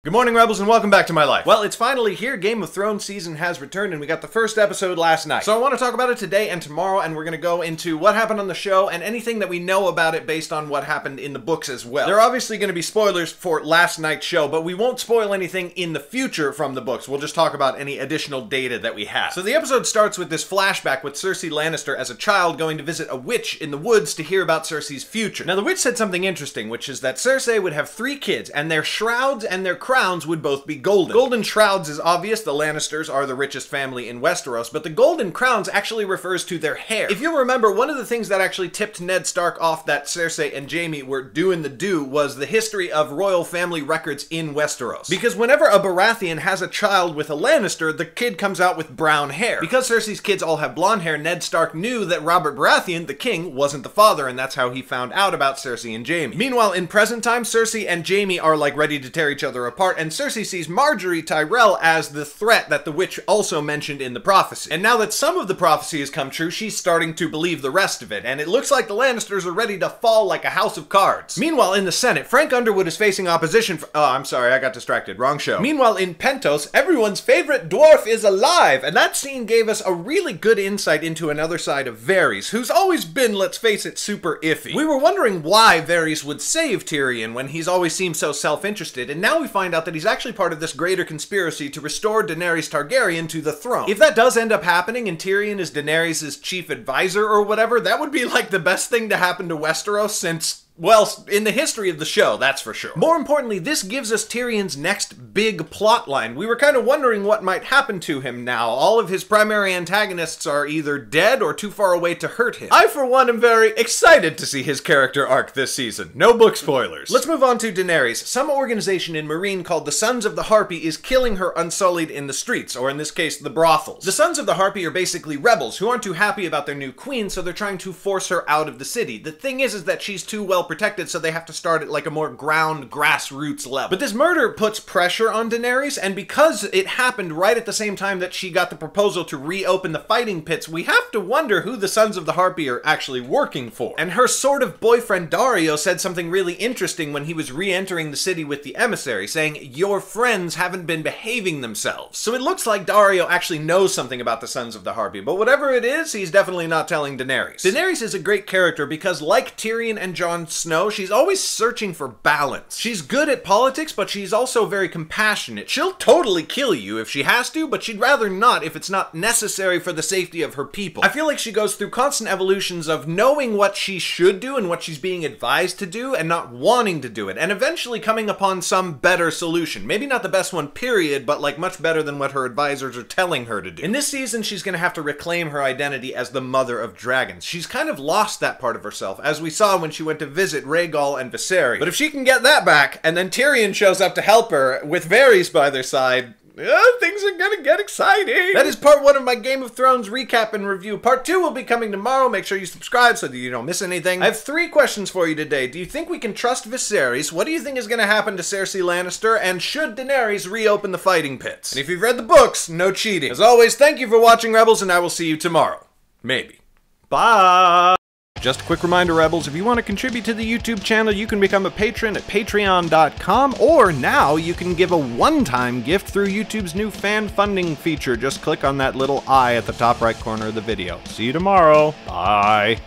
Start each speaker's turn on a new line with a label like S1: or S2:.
S1: Good morning, Rebels, and welcome back to my life. Well, it's finally here. Game of Thrones season has returned, and we got the first episode last night. So I want to talk about it today and tomorrow, and we're going to go into what happened on the show and anything that we know about it based on what happened in the books as well. There are obviously going to be spoilers for last night's show, but we won't spoil anything in the future from the books. We'll just talk about any additional data that we have. So the episode starts with this flashback with Cersei Lannister as a child going to visit a witch in the woods to hear about Cersei's future. Now, the witch said something interesting, which is that Cersei would have 3 kids, and their shrouds and their crowns would both be golden. Golden shrouds is obvious. The Lannisters are the richest family in Westeros, but the golden crowns actually refers to their hair. If you'll remember, one of the things that actually tipped Ned Stark off that Cersei and Jaime were doing the do was the history of royal family records in Westeros. Because whenever a Baratheon has a child with a Lannister, the kid comes out with brown hair. Because Cersei's kids all have blonde hair, Ned Stark knew that Robert Baratheon, the king, wasn't the father, and that's how he found out about Cersei and Jaime. Meanwhile, in present time, Cersei and Jaime are like ready to tear each other apart, and Cersei sees Marjorie Tyrell as the threat that the witch also mentioned in the prophecy. And now that some of the prophecy has come true, she's starting to believe the rest of it, and it looks like the Lannisters are ready to fall like a house of cards. Meanwhile, in the Senate, Frank Underwood is facing opposition for— oh, I'm sorry, I got distracted. Wrong show. Meanwhile, in Pentos, everyone's favorite dwarf is alive, and that scene gave us a really good insight into another side of Varys, who's always been, let's face it, super iffy. We were wondering why Varys would save Tyrion when he's always seemed so self-interested, and now we find out that he's actually part of this greater conspiracy to restore Daenerys Targaryen to the throne. If that does end up happening and Tyrion is Daenerys' chief advisor or whatever, that would be like the best thing to happen to Westeros since— well, in the history of the show, that's for sure. More importantly, this gives us Tyrion's next big plot line. We were kind of wondering what might happen to him now. All of his primary antagonists are either dead or too far away to hurt him. I, for one, am very excited to see his character arc this season. No book spoilers. Let's move on to Daenerys. Some organization in Meereen called the Sons of the Harpy is killing her unsullied in the streets, or in this case, the brothels. The Sons of the Harpy are basically rebels who aren't too happy about their new queen, so they're trying to force her out of the city. The thing is that she's too well protected, so they have to start at like a more ground grassroots level. But this murder puts pressure on Daenerys, and because it happened right at the same time that she got the proposal to reopen the fighting pits, we have to wonder who the Sons of the Harpy are actually working for. And her sort of boyfriend Dario said something really interesting when he was re-entering the city with the emissary, saying, "Your friends haven't been behaving themselves." So it looks like Dario actually knows something about the Sons of the Harpy, but whatever it is, he's definitely not telling Daenerys. Daenerys is a great character because, like Tyrion and Jon Snow, she's always searching for balance. She's good at politics, but she's also very compassionate. She'll totally kill you if she has to, but she'd rather not if it's not necessary for the safety of her people. I feel like she goes through constant evolutions of knowing what she should do and what she's being advised to do and not wanting to do it, and eventually coming upon some better solution. Maybe not the best one, period, but like much better than what her advisors are telling her to do. In this season, she's gonna have to reclaim her identity as the mother of dragons. She's kind of lost that part of herself, as we saw when she went to visit Rhaegal and Viserys. But if she can get that back, and then Tyrion shows up to help her, with Varys by their side, things are gonna get exciting! That is part 1 of my Game of Thrones recap and review. Part 2 will be coming tomorrow. Make sure you subscribe so that you don't miss anything. I have 3 questions for you today. Do you think we can trust Viserys? What do you think is gonna happen to Cersei Lannister? And should Daenerys reopen the fighting pits? And if you've read the books, no cheating. As always, thank you for watching, Rebels, and I will see you tomorrow. Maybe. Bye! Just a quick reminder, Rebels, if you want to contribute to the YouTube channel, you can become a patron at patreon.com, or now you can give a one-time gift through YouTube's new fan funding feature. Just click on that little eye at the top right corner of the video. See you tomorrow. Bye.